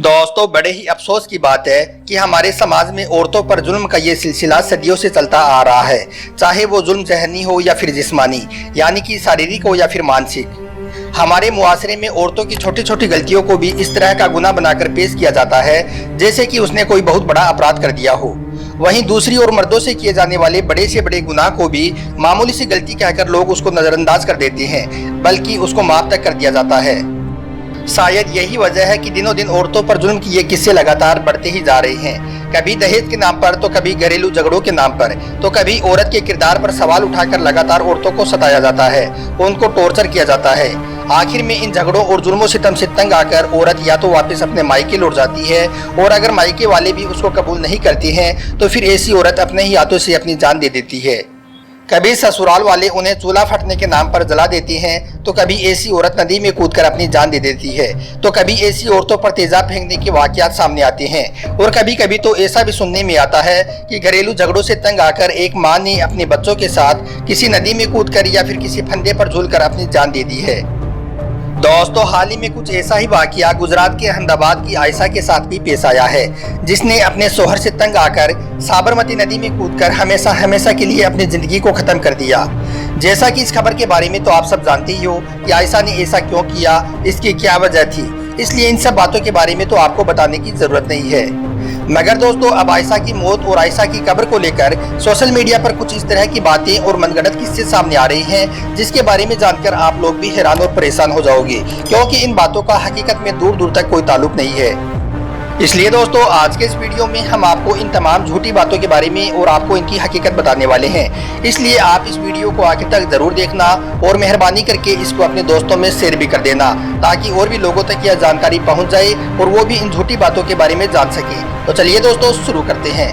दोस्तों, बड़े ही अफसोस की बात है कि हमारे समाज में औरतों पर जुल्म का ये सिलसिला सदियों से चलता आ रहा है। चाहे वो जुल्म ज़हनी हो या फिर जिस्मानी, यानी कि शारीरिक हो या फिर मानसिक। हमारे मुआशरे में औरतों की छोटी छोटी गलतियों को भी इस तरह का गुनाह बनाकर पेश किया जाता है जैसे कि उसने कोई बहुत बड़ा अपराध कर दिया हो। वहीं दूसरी ओर मर्दों से किए जाने वाले बड़े से बड़े गुनाह को भी मामूली सी गलती कहकर लोग उसको नजरअंदाज कर देते हैं, बल्कि उसको माफ तक कर दिया जाता है। शायद यही वजह है कि दिनों दिन औरतों पर जुल्म की ये किस्से लगातार बढ़ते ही जा रहे हैं। कभी दहेज के नाम पर, तो कभी घरेलू झगड़ों के नाम पर, तो कभी औरत के किरदार पर सवाल उठाकर लगातार औरतों को सताया जाता है, उनको टॉर्चर किया जाता है। आखिर में इन झगड़ों और जुल्मों सितम से तंग आकर औरत या तो वापस अपने मायके लौट जाती है, और अगर मायके वाले भी उसको कबूल नहीं करते हैं तो फिर ऐसी औरत अपने ही हाथों से अपनी जान दे देती है। कभी ससुराल वाले उन्हें चूल्हा फटने के नाम पर जला देती हैं, तो कभी ऐसी औरत नदी में कूदकर अपनी जान दे देती है, तो कभी ऐसी औरतों पर तेजाब फेंकने के वाकयात सामने आते हैं। और कभी कभी तो ऐसा भी सुनने में आता है कि घरेलू झगड़ों से तंग आकर एक मां ने अपने बच्चों के साथ किसी नदी में कूदकर या फिर किसी फंदे पर झूलकर अपनी जान दे दी है। दोस्तों, हाल ही में कुछ ऐसा ही वाकया गुजरात के अहमदाबाद की आयशा के साथ भी पेश आया है, जिसने अपने शोहर से तंग आकर साबरमती नदी में कूदकर हमेशा हमेशा के लिए अपनी जिंदगी को खत्म कर दिया। जैसा कि इस खबर के बारे में तो आप सब जानते ही हो कि आयशा ने ऐसा क्यों किया, इसकी क्या वजह थी, इसलिए इन सब बातों के बारे में तो आपको बताने की जरूरत नहीं है। मगर दोस्तों, अब आयशा की मौत और आयशा की कब्र को लेकर सोशल मीडिया पर कुछ इस तरह की बातें और मनगढ़ंत किस्से सामने आ रही हैं, जिसके बारे में जानकर आप लोग भी हैरान और परेशान हो जाओगे, क्योंकि इन बातों का हकीकत में दूर दूर तक कोई ताल्लुक नहीं है। इसलिए दोस्तों, आज के इस वीडियो में हम आपको इन तमाम झूठी बातों के बारे में और आपको इनकी हकीकत बताने वाले हैं। इसलिए आप इस वीडियो को आखिर तक जरूर देखना और मेहरबानी करके इसको अपने दोस्तों में शेयर भी कर देना, ताकि और भी लोगों तक यह जानकारी पहुंच जाए और वो भी इन झूठी बातों के बारे में जान सके। तो चलिए दोस्तों, शुरू करते हैं।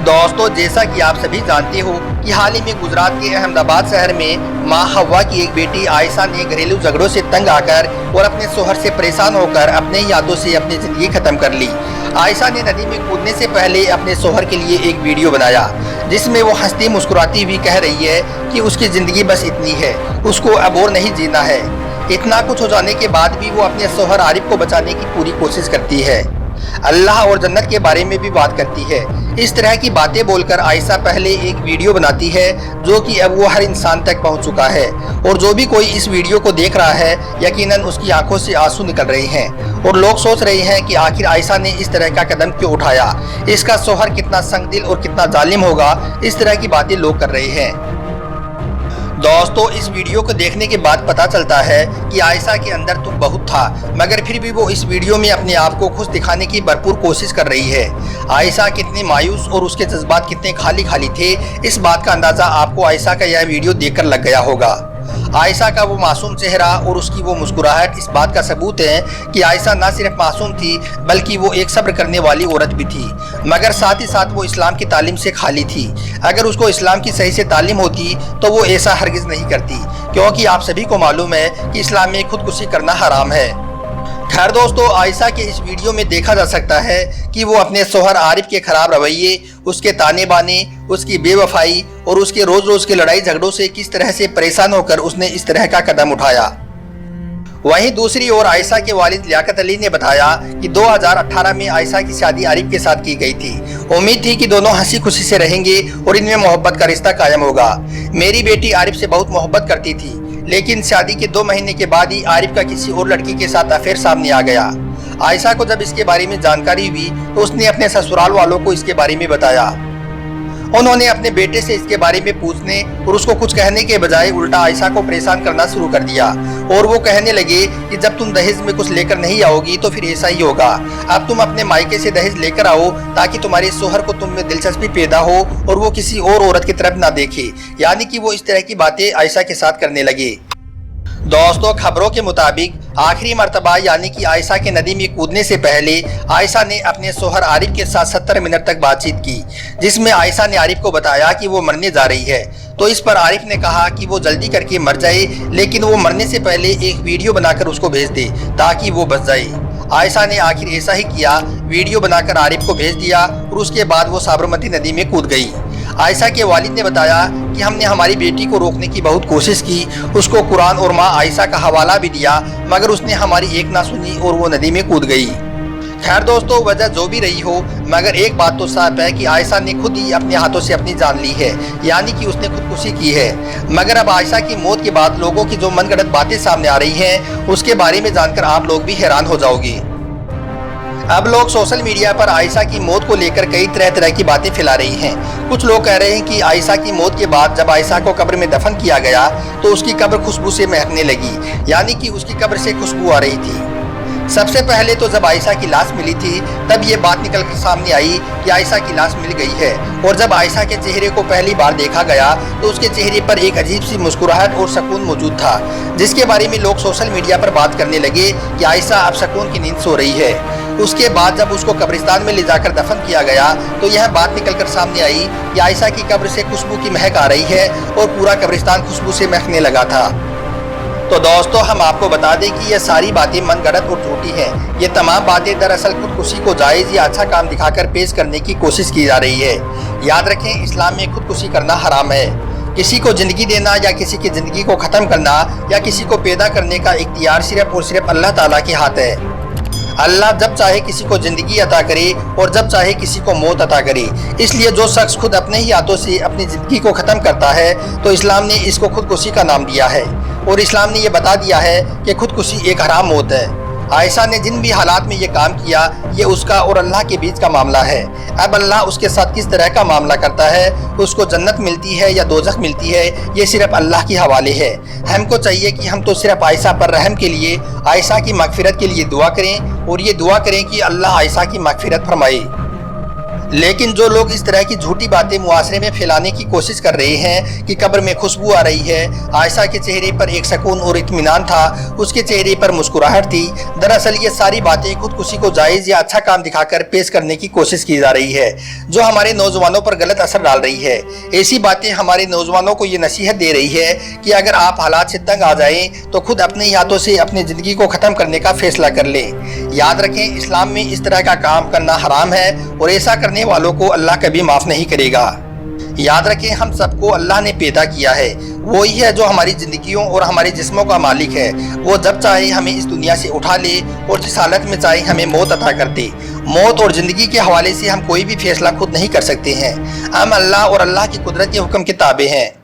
दोस्तों, जैसा कि आप सभी जानते हो कि हाल ही में गुजरात के अहमदाबाद शहर में मां हव्वा की एक बेटी आयशा ने घरेलू झगड़ों से तंग आकर और अपने शोहर से परेशान होकर अपने ही हाथों से अपनी जिंदगी खत्म कर ली। आयशा ने नदी में कूदने से पहले अपने शोहर के लिए एक वीडियो बनाया, जिसमें वो हंसती मुस्कुराती हुई कह रही है कि उसकी जिंदगी बस इतनी है, उसको अब और नहीं जीना है। इतना कुछ हो जाने के बाद भी वो अपने शोहर आरिफ को बचाने की पूरी कोशिश करती है, अल्लाह और जन्नत के बारे में भी बात करती है। इस तरह की बातें बोलकर आयशा पहले एक वीडियो बनाती है, जो कि अब वो हर इंसान तक पहुंच चुका है, और जो भी कोई इस वीडियो को देख रहा है यकीनन उसकी आंखों से आंसू निकल रहे हैं, और लोग सोच रहे हैं कि आखिर आयशा ने इस तरह का कदम क्यों उठाया, इसका शोहर कितना संगदिल और कितना जालिम होगा। इस तरह की बातें लोग कर रहे हैं। दोस्तों, इस वीडियो को देखने के बाद पता चलता है कि आयशा के अंदर तो बहुत था, मगर फिर भी वो इस वीडियो में अपने आप को खुश दिखाने की भरपूर कोशिश कर रही है। आयशा कितनी मायूस और उसके जज्बात कितने खाली खाली थे, इस बात का अंदाजा आपको आयशा का यह वीडियो देखकर लग गया होगा। आयशा का वो मासूम चेहरा और उसकी वो मुस्कुराहट इस बात का सबूत है कि आयशा न सिर्फ मासूम थी, बल्कि वो एक सब्र करने वाली औरत भी थी, मगर साथ ही साथ वो इस्लाम की तालीम से खाली थी। अगर उसको इस्लाम की सही से तालीम होती तो वो ऐसा हरगिज नहीं करती, क्योंकि आप सभी को मालूम है कि इस्लाम में खुदकुशी करना हराम है। खैर दोस्तों, आयशा के इस वीडियो में देखा जा सकता है कि वो अपने शोहर आरिफ के खराब रवैये, उसके ताने बाने, उसकी बेवफाई और उसके रोज रोज के लड़ाई झगड़ों से किस तरह से परेशान होकर उसने इस तरह का कदम उठाया। वहीं दूसरी ओर आयशा के वालिद लियाकत अली ने बताया कि 2018 में आयशा की शादी आरिफ के साथ की गई थी। उम्मीद थी कि दोनों हंसी खुशी से रहेंगे और इनमें मोहब्बत का रिश्ता कायम होगा। मेरी बेटी आरिफ से बहुत मोहब्बत करती थी, लेकिन शादी के 2 महीने के बाद ही आरिफ का किसी और लड़की के साथ अफेयर सामने आ गया। आयशा को जब इसके बारे में जानकारी हुई तो उसने अपने ससुराल वालों को इसके बारे में बताया। उन्होंने अपने बेटे से इसके बारे में पूछने और उसको कुछ कहने के बजाय उल्टा आयशा को परेशान करना शुरू कर दिया, और वो कहने लगे कि जब तुम दहेज में कुछ लेकर नहीं आओगी तो फिर ऐसा ही होगा। अब तुम अपने मायके से दहेज लेकर आओ ताकि तुम्हारे शोहर को तुम में दिलचस्पी पैदा हो और वो किसी और औरत की तरफ ना देखे। यानी कि वो इस तरह की बातें आयशा के साथ करने लगे। दोस्तों, खबरों के मुताबिक आखिरी मर्तबा यानी कि आयशा के नदी में कूदने से पहले आयशा ने अपने शोहर आरिफ के साथ 70 मिनट तक बातचीत की, जिसमें आयशा ने आरिफ को बताया कि वो मरने जा रही है। तो इस पर आरिफ ने कहा कि वो जल्दी करके मर जाए, लेकिन वो मरने से पहले एक वीडियो बनाकर उसको भेज दे ताकि वो बच जाए। आयशा ने आखिर ऐसा ही किया, वीडियो बनाकर आरिफ को भेज दिया और उसके बाद वो साबरमती नदी में कूद गई। आयशा के वालिद ने बताया कि हमने हमारी बेटी को रोकने की बहुत कोशिश की, उसको कुरान और माँ आयशा का हवाला भी दिया, मगर उसने हमारी एक ना सुनी और वो नदी में कूद गई। खैर दोस्तों, वजह जो भी रही हो, मगर एक बात तो साफ है कि आयशा ने खुद ही अपने हाथों से अपनी जान ली है, यानी कि उसने खुदकुशी की है। मगर अब आयशा की मौत के बाद लोगों की जो मनगढ़ंत बातें सामने आ रही हैं, उसके बारे में जानकर आप लोग भी हैरान हो जाओगे। अब लोग सोशल मीडिया पर आयशा की मौत को लेकर कई तरह की बातें फैला रही हैं। कुछ लोग कह रहे हैं कि आयशा की मौत के बाद जब आयशा को कब्र में दफन किया गया तो उसकी कब्र खुशबू से महकने लगी, यानी कि उसकी कब्र से खुशबू आ रही थी। सबसे पहले तो जब आयशा की लाश मिली थी तब ये बात निकल कर सामने आई कि आयशा की लाश मिल गई है, और जब आयशा के चेहरे को पहली बार देखा गया तो उसके चेहरे पर एक अजीब सी मुस्कुराहट और सुकून मौजूद था, जिसके बारे में लोग सोशल मीडिया पर बात करने लगे कि आयशा अब सुकून की नींद सो रही है। उसके बाद जब उसको कब्रिस्तान में ले जाकर दफन किया गया तो यह बात निकल कर सामने आई कि आयशा की कब्र से खुशबू की महक आ रही है और पूरा कब्रिस्तान खुशबू से महकने लगा था। तो दोस्तों, हम आपको बता दें कि ये सारी बातें मनगढ़ंत और झूठी हैं। ये तमाम बातें दरअसल खुदकुशी को जायज़ या अच्छा काम दिखाकर पेश करने की कोशिश की जा रही है। याद रखें, इस्लाम में खुदकुशी करना हराम है। किसी को ज़िंदगी देना या किसी की ज़िंदगी को ख़त्म करना या किसी को पैदा करने का इख्तियार सिर्फ और सिर्फ अल्लाह ताला के हाथ है। अल्लाह जब चाहे किसी को ज़िंदगी अता करे और जब चाहे किसी को मौत अता करे। इसलिए जो शख्स खुद अपने ही हाथों से अपनी ज़िंदगी को ख़त्म करता है तो इस्लाम ने इसको खुदकुशी का नाम दिया है, और इस्लाम ने यह बता दिया है कि खुदकुशी एक हराम मौत है। आयशा ने जिन भी हालात में ये काम किया, ये उसका और अल्लाह के बीच का मामला है। अब अल्लाह उसके साथ किस तरह का मामला करता है, उसको जन्नत मिलती है या दोज़ख मिलती है, ये सिर्फ अल्लाह के हवाले है। हमको चाहिए कि हम तो सिर्फ आयशा पर रहम के लिए, आयशा की मगफिरत के लिए दुआ करें, और ये दुआ करें कि अल्लाह आयशा की मगफिरत फरमाए। लेकिन जो लोग इस तरह की झूठी बातें मुआशरे में फैलाने की कोशिश कर रहे हैं कि कब्र में खुशबू आ रही है, आयशा के चेहरे पर एक सुकून और इत्मीनान था, उसके चेहरे पर मुस्कुराहट थी, दरअसल ये सारी बातें खुदकुशी को जायज़ या अच्छा काम दिखाकर पेश करने की कोशिश की जा रही है, जो हमारे नौजवानों पर गलत असर डाल रही है। ऐसी बातें हमारे नौजवानों को ये नसीहत दे रही है कि अगर आप हालात से तंग आ जाएं तो खुद अपने हाथों से अपनी ज़िंदगी को ख़त्म करने का फैसला कर लें। याद रखें, इस्लाम में इस तरह का काम करना हराम है, और ऐसा करने वालों को अल्लाह कभी माफ नहीं करेगा। याद रखें, हम सबको अल्लाह ने पैदा किया है, वो ही है जो हमारी जिंदगियों और हमारे जिस्मों का मालिक है। वो जब चाहे हमें इस दुनिया से उठा ले और जिस हालत में चाहे हमें मौत अता कर दे। मौत और जिंदगी के हवाले से हम कोई भी फैसला खुद नहीं कर सकते हैं। हम अल्लाह और अल्लाह की कुदरत के हुक्म के ताबे हैं।